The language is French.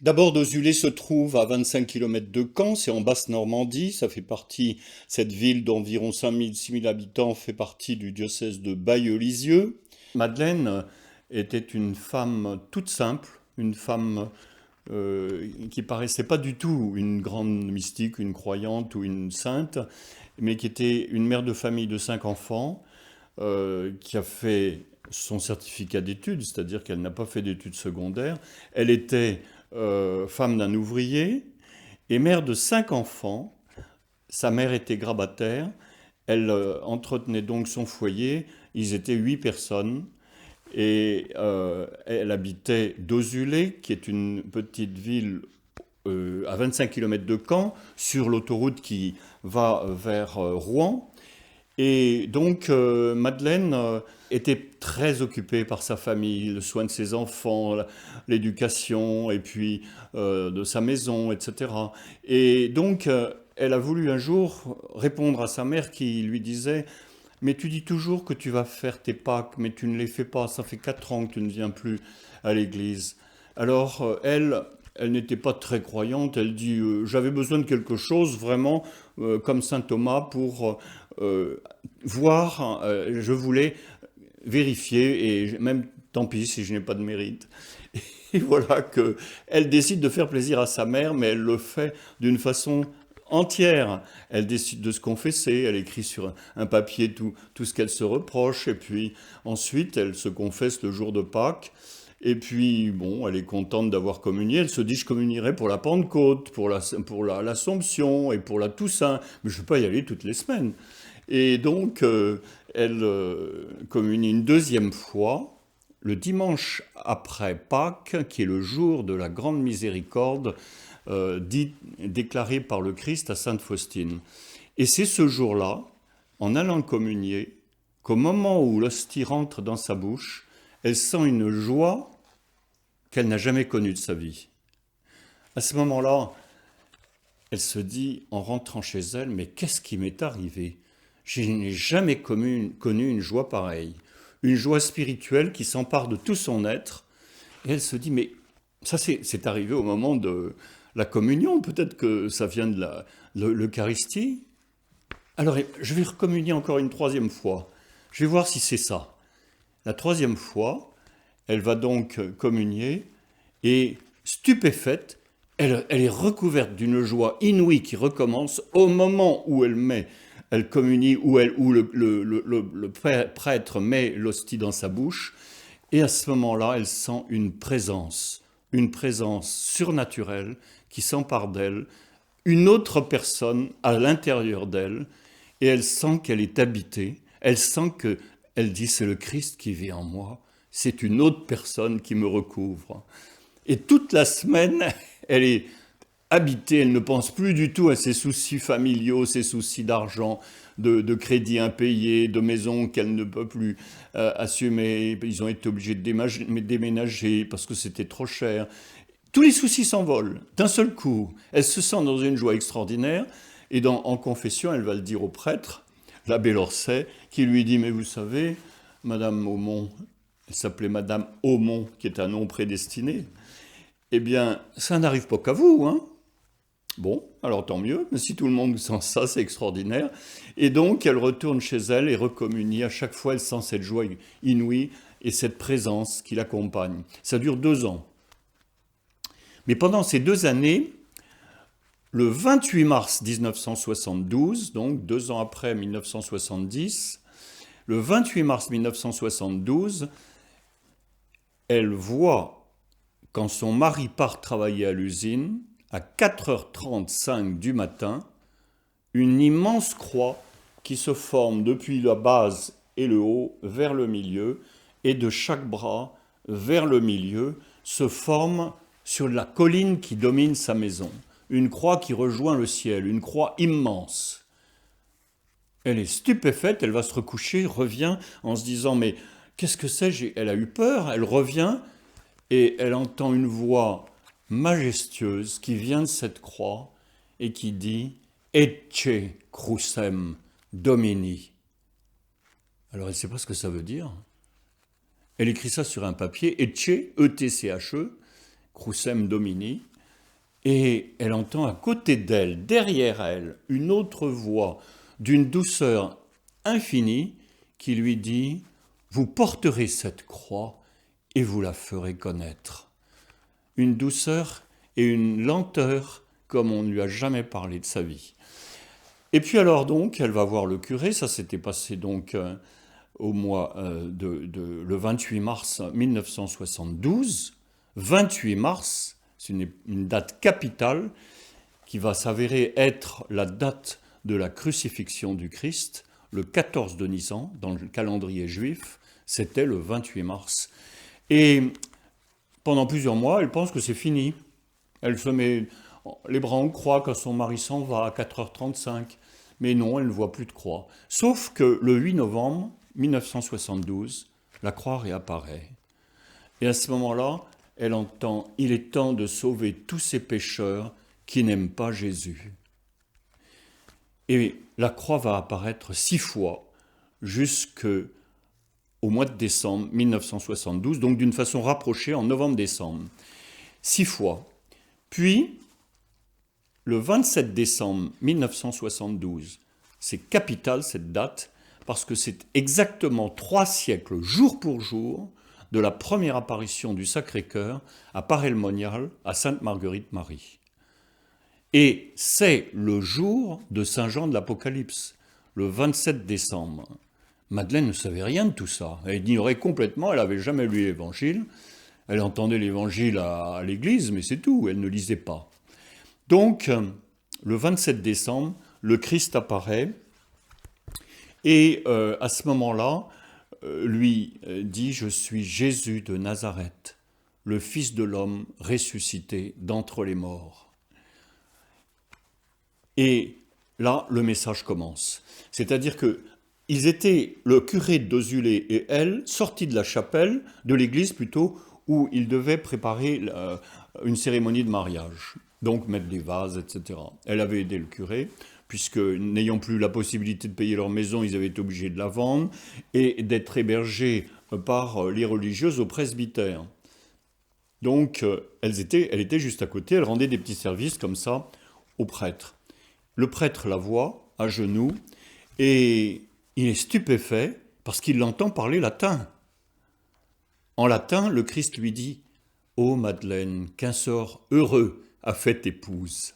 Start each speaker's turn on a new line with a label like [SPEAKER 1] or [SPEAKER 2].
[SPEAKER 1] D'abord, Dozulé se trouve à 25 kilomètres de Caen, c'est en Basse-Normandie, cette ville d'environ 5 000 habitants fait partie du diocèse de Bayeux-Lisieux. Madeleine était une femme toute simple, une femme qui paraissait pas du tout une grande mystique, une croyante ou une sainte, mais qui était une mère de famille de 5 enfants, qui a fait son certificat d'études, c'est-à-dire qu'elle n'a pas fait d'études secondaires. Elle était femme d'un ouvrier et mère de 5 enfants. Sa mère était grabataire. Elle entretenait donc son foyer. Ils étaient 8 personnes. Et elle habitait Dozulé, qui est une petite ville à 25 kilomètres de Caen, sur l'autoroute qui va vers Rouen. Et donc, Madeleine était très occupée par sa famille, le soin de ses enfants, l'éducation, et puis de sa maison, etc. Et donc, elle a voulu un jour répondre à sa mère qui lui disait: mais tu dis toujours que tu vas faire tes Pâques, mais tu ne les fais pas, ça fait 4 ans que tu ne viens plus à l'église. Alors, elle n'était pas très croyante, elle dit j'avais besoin de quelque chose vraiment comme saint Thomas pour voir, je voulais vérifier, et même tant pis si je n'ai pas de mérite. Et voilà qu'elle décide de faire plaisir à sa mère, mais elle le fait d'une façon entière. Elle décide de se confesser, elle écrit sur un papier tout ce qu'elle se reproche, et puis ensuite elle se confesse le jour de Pâques. Et puis, bon, elle est contente d'avoir communié. Elle se dit: je communierai pour la Pentecôte, l'Assomption et pour la Toussaint. Mais je ne vais pas y aller toutes les semaines. Et donc, elle communie une deuxième fois, le dimanche après Pâques, qui est le jour de la grande miséricorde, déclaré par le Christ à Sainte Faustine. Et c'est ce jour-là, en allant communier, qu'au moment où l'hostie rentre dans sa bouche, elle sent une joie qu'elle n'a jamais connue de sa vie. À ce moment-là, elle se dit, en rentrant chez elle: mais qu'est-ce qui m'est arrivé? Je n'ai jamais connu une joie pareille, une joie spirituelle qui s'empare de tout son être. Et elle se dit: mais ça c'est arrivé au moment de la communion, peut-être que ça vient de l'Eucharistie. Alors je vais recommunier encore une troisième fois, je vais voir si c'est ça. La troisième fois, elle va donc communier, et stupéfaite, elle est recouverte d'une joie inouïe qui recommence au moment où elle communie, où le prêtre met l'hostie dans sa bouche. Et à ce moment-là, elle sent une présence surnaturelle qui s'empare d'elle, une autre personne à l'intérieur d'elle, et elle sent qu'elle est habitée. Elle sent que, elle dit: c'est le Christ qui vit en moi, c'est une autre personne qui me recouvre. Et toute la semaine, elle est habitée, elle ne pense plus du tout à ses soucis familiaux, ses soucis d'argent, de crédits impayés, de maisons qu'elle ne peut plus assumer. Ils ont été obligés de déménager parce que c'était trop cher. Tous les soucis s'envolent d'un seul coup. Elle se sent dans une joie extraordinaire, et en confession, elle va le dire au prêtre, l'abbé Lorcet, qui lui dit: mais vous savez, Madame Aumont, elle s'appelait Madame Aumont, qui est un nom prédestiné, eh bien, ça n'arrive pas qu'à vous, hein. Bon, alors tant mieux, mais si tout le monde sent ça, c'est extraordinaire. Et donc, elle retourne chez elle et recommunie. À chaque fois, elle sent cette joie inouïe et cette présence qui l'accompagne. Ça dure 2 ans. Mais pendant ces 2 années, le 28 mars 1972, donc 2 ans après 1970, le 28 mars 1972, elle voit, quand son mari part travailler à l'usine, à 4h35 du matin, une immense croix qui se forme depuis la base et le haut vers le milieu, et de chaque bras vers le milieu se forme sur la colline qui domine sa maison. Une croix qui rejoint le ciel, une croix immense. Elle est stupéfaite, elle va se recoucher, revient en se disant: mais qu'est-ce que c'est? Elle a eu peur, elle revient, et elle entend une voix majestueuse qui vient de cette croix et qui dit: Ecce crucem Domini. Alors elle ne sait pas ce que ça veut dire. Elle écrit ça sur un papier, Ecce, E-T-C-H-E, crucem Domini. Et elle entend à côté d'elle, derrière elle, une autre voix d'une douceur infinie qui lui dit « Vous porterez cette croix et vous la ferez connaître. » Une douceur et une lenteur comme on ne lui a jamais parlé de sa vie. Et puis alors donc, elle va voir le curé, ça s'était passé donc au mois le 28 mars 1972. 28 mars, c'est une date capitale qui va s'avérer être la date de la crucifixion du Christ, le 14 de Nissan, dans le calendrier juif, c'était le 28 mars. Et pendant plusieurs mois, elle pense que c'est fini. Elle se met les bras en croix quand son mari s'en va à 4h35. Mais non, elle ne voit plus de croix. Sauf que le 8 novembre 1972, la croix réapparaît. Et à ce moment-là, elle entend « Il est temps de sauver tous ces pécheurs qui n'aiment pas Jésus ». Et la croix va apparaître 6 fois jusqu'au mois de décembre 1972, donc d'une façon rapprochée en novembre-décembre. 6 fois. Puis, le 27 décembre 1972, c'est capital cette date, parce que c'est exactement 3 siècles, jour pour jour, de la première apparition du Sacré-Cœur à Paray-le-Monial, à Sainte-Marguerite-Marie. Et c'est le jour de Saint Jean de l'Apocalypse, le 27 décembre. Madeleine ne savait rien de tout ça. Elle ignorait complètement, elle n'avait jamais lu l'Évangile. Elle entendait l'Évangile à l'église, mais c'est tout, elle ne lisait pas. Donc, le 27 décembre, le Christ apparaît et à ce moment-là, lui dit « Je suis Jésus de Nazareth, le Fils de l'homme ressuscité d'entre les morts. » Et là, le message commence. C'est-à-dire que ils étaient, le curé de Dozulé et elle, sortis de la chapelle, de l'église plutôt, où ils devaient préparer une cérémonie de mariage. Donc mettre des vases, etc. Elle avait aidé le curé, puisque n'ayant plus la possibilité de payer leur maison, ils avaient été obligés de la vendre, et d'être hébergés par les religieuses au presbytère. Donc elle était juste à côté, elle rendait des petits services comme ça au prêtre. Le prêtre la voit, à genoux, et il est stupéfait parce qu'il l'entend parler latin. En latin, le Christ lui dit « Ô Madeleine, qu'un sort heureux a fait épouse ».